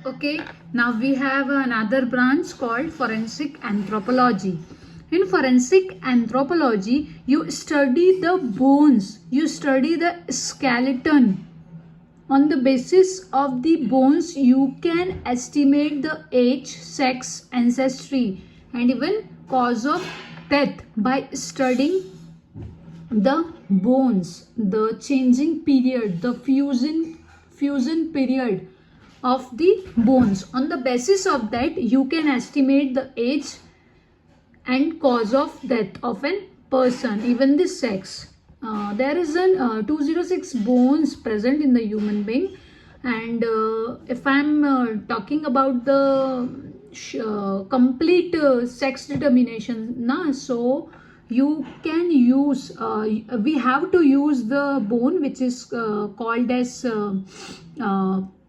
Okay, now we have another branch called forensic anthropology. In forensic anthropology, you study the bones, you study the skeleton. On the basis of the bones, you can estimate the age, sex, ancestry, and even cause of death by studying the bones, the changing period, the fusion period of the bones. On the basis of that, you can estimate the age and cause of death of a person, even the sex. There is an 206 bones present in the human being, and if I'm talking about the complete sex determination, so you can use we have to use the bone which is called as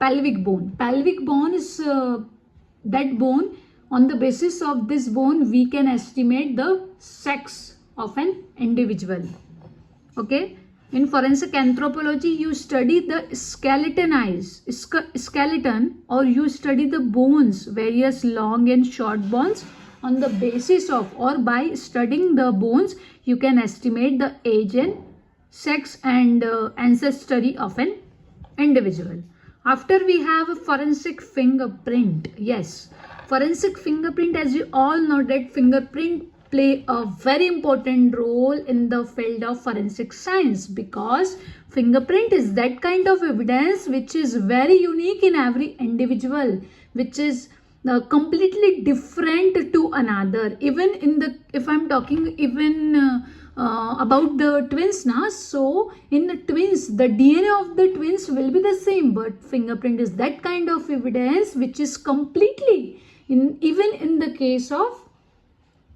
pelvic bone. Pelvic bone is that bone. On the basis of this bone, we can estimate the sex of an individual. Okay. In forensic anthropology, you study the skeleton, or you study the bones, various long and short bones. On the basis of, or by studying the bones, you can estimate the age and sex and ancestry of an individual. After we have a forensic fingerprint. Yes, forensic fingerprint, as you all know that fingerprint play a very important role in the field of forensic science, because fingerprint is that kind of evidence which is very unique in every individual, which is completely different to another. Even in the, if I'm talking even about the twins now, so in the twins the DNA of the twins will be the same, but fingerprint is that kind of evidence which is completely in, even in the case of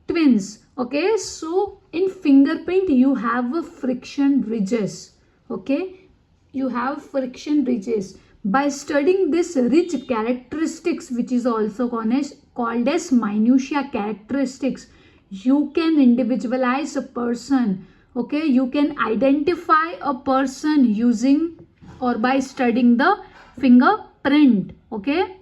twins. Okay, so in fingerprint you have a friction ridges. Okay, you have friction ridges. By studying this ridge characteristics, which is also called as minutia characteristics, you can individualize a person. Okay, you can identify a person using or by studying the fingerprint. Okay,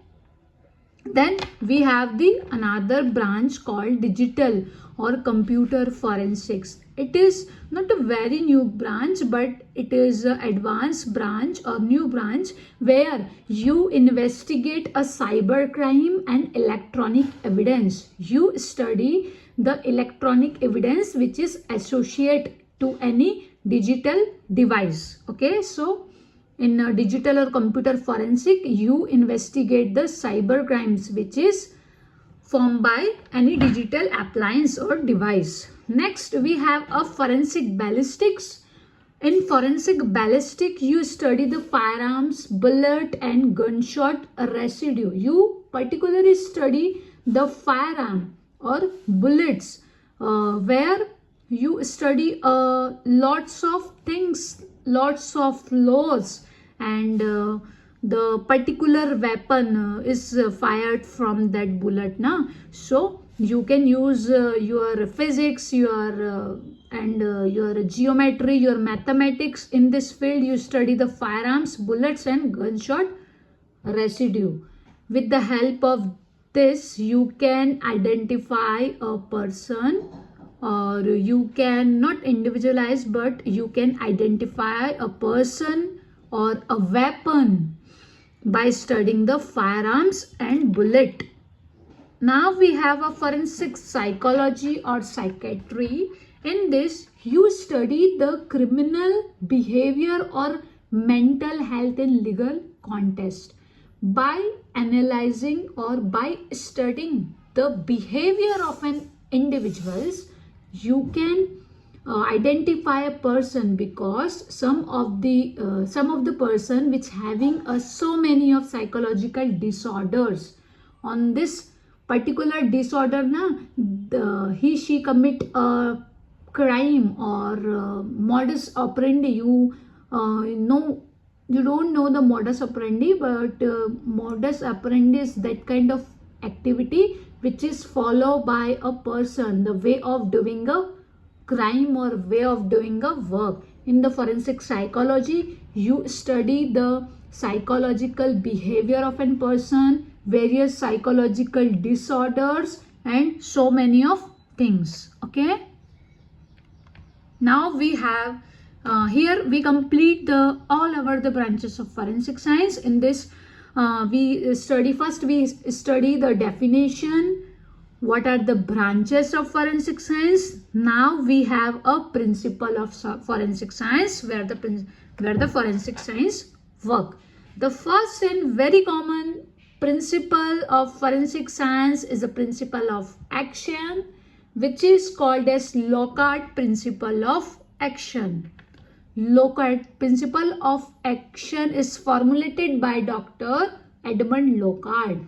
then we have the another branch called digital or computer forensics. It is not a very new branch, but it is an advanced branch or new branch where you investigate a cyber crime and electronic evidence. You study the electronic evidence which is associated to any digital device. Okay, so in digital or computer forensic, you investigate the cyber crimes which is formed by any digital appliance or device. Next, we have a forensic ballistics. In forensic ballistic, you study the firearms, bullet and gunshot residue. You particularly study the firearm or bullets, where you study lots of things, lots of laws, and the particular weapon is fired from that bullet now. So you can use your physics, your your geometry, your mathematics. In this field you study the firearms, bullets and gunshot residue. With the help of this, you can identify a person, or you can not individualize, but you can identify a person or a weapon by studying the firearms and bullet. Now we have a forensic psychology or psychiatry. In this, you study the criminal behavior or mental health in legal context. By analyzing or by studying the behavior of an individuals, you can identify a person, because some of the person which having so many of psychological disorders. On this particular disorder he she commit a crime or modus operandi. You know, you don't know the modus operandi, but modus operandi is that kind of activity which is followed by a person, the way of doing a crime or way of doing a work. In the forensic psychology, you study the psychological behavior of a person, various psychological disorders, and so many of things. Okay, now we have here we complete the all over the branches of forensic science. In this we study the definition, what are the branches of forensic science. Now we have a principle of forensic science where the forensic science work. The first and very common principle of forensic science is the principle of action, which is called as Locard principle of action. Locard principle of action is formulated by Dr. Edmund Locard,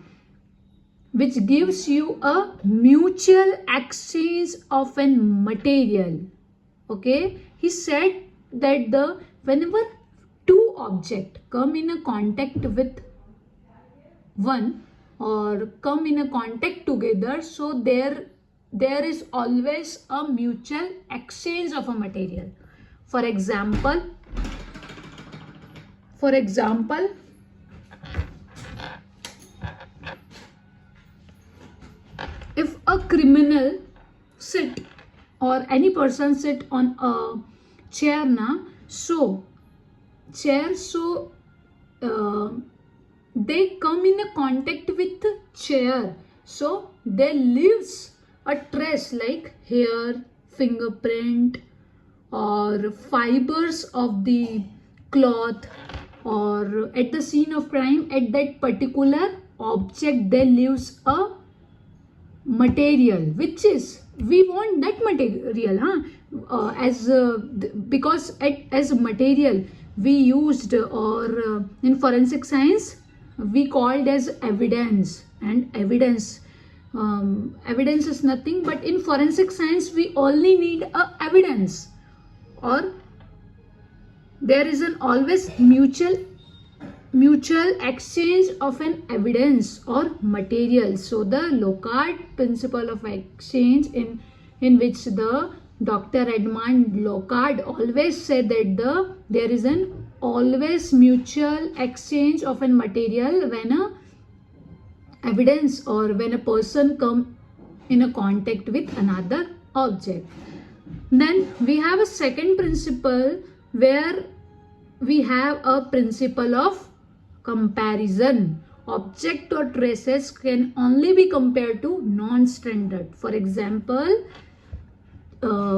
which gives you a mutual exchange of a material. Okay, he said that whenever two objects come in a contact with one or come in a contact together, so there is always a mutual exchange of a material. For example, if a criminal sit or any person sit on a chair they come in a contact with the chair, so there leaves a trace like hair, fingerprint, or fibers of the cloth, or at the scene of crime at that particular object there leaves a material, which is we want that material because as a material we used, or in forensic science we called as evidence. And evidence is nothing but in forensic science we only need a evidence, or there is an always mutual exchange of an evidence or material. So the Locard principle of exchange, in which the Dr. Edmund Locard always said that there is an always mutual exchange of a material when a evidence or when a person come in a contact with another object. Then we have a second principle where we have a principle of comparison. Object or traces can only be compared to non-standard. For example,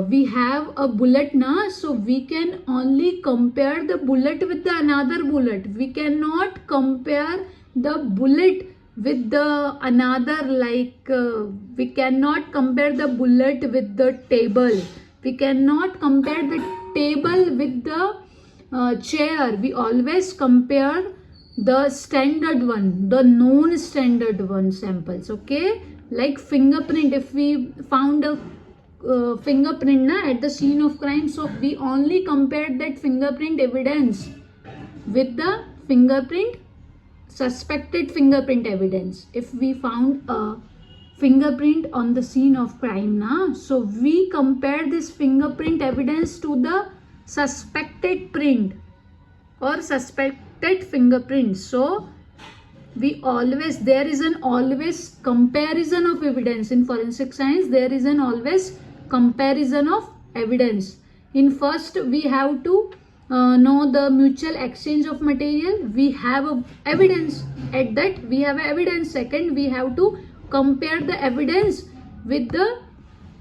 we have a bullet now, so we can only compare the bullet with the another bullet. We cannot compare the bullet with the another, like we cannot compare the bullet with the table. We cannot compare the table with the chair. We always compare the standard one, the known standard one samples. Okay, like fingerprint, if we found a fingerprint at the scene of crime, so we only compared that fingerprint evidence with the suspected fingerprint evidence. If we found a fingerprint on the scene of crime so we compare this fingerprint evidence to the suspected print or suspected fingerprint. So there is an always comparison of evidence. In forensic science there is an always comparison of evidence. In first we have to know the mutual exchange of material. We have evidence, at that we have evidence. Second, we have to compare the evidence with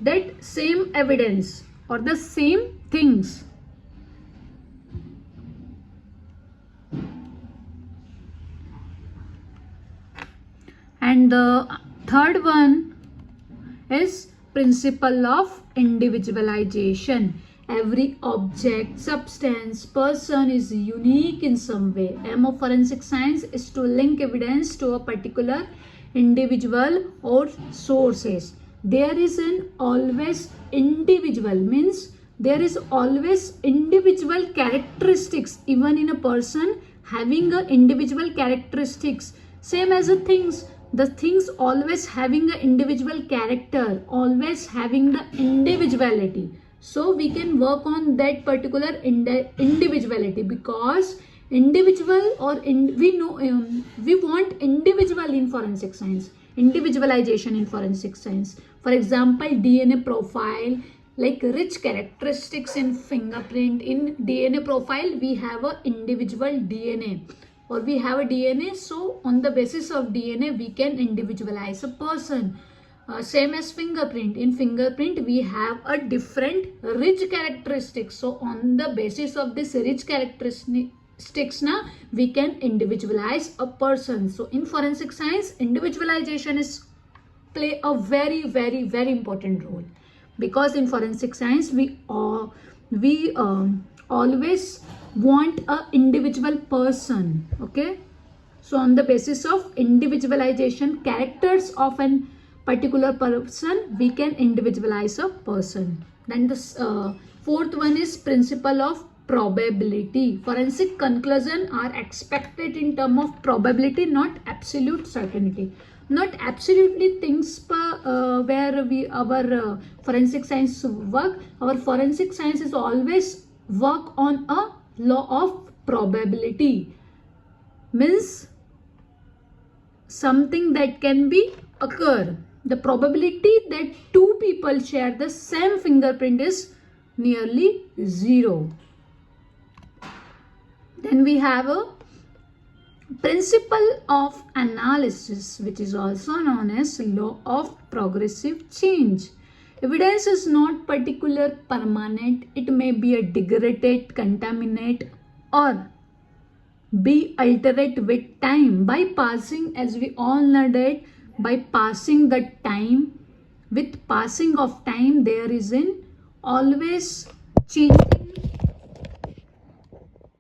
that same evidence or the same things. And the third one is principle of individualization. Every object, substance, person is unique in some way. Aim of forensic science is to link evidence to a particular individual or sources. There is an always individual, means there is always individual characteristics even in a person having a individual characteristics. Same as the things always having an individual character, always having the individuality. So we can work on that particular individuality, because individual or we want individual in forensic science, individualization in forensic science. For example, DNA profile, like rich characteristics in fingerprint. In DNA profile we have a individual DNA, or we have a DNA, so on the basis of DNA we can individualize a person. Same as fingerprint. In fingerprint we have a different rich characteristics, so on the basis of this rich characteristics now we can individualize a person. So in forensic science, individualization is play a very very important role, because in forensic science we always want a individual person. Okay, so on the basis of individualization, characters of an particular person, we can individualize a person. Then the fourth one is principle of probability. Forensic conclusion are expected in term of probability, not absolute certainty. Not absolutely things where we our forensic science work. Our forensic science is always work on a law of probability, means something that can be occur. The probability that two people share the same fingerprint is nearly 0. Then we have a principle of analysis, which is also known as law of progressive change. Evidence is not particular permanent. It may be a degrade, contaminate, or be altered with time. By passing, as we all know that, by passing the time, with passing of time there is an always changing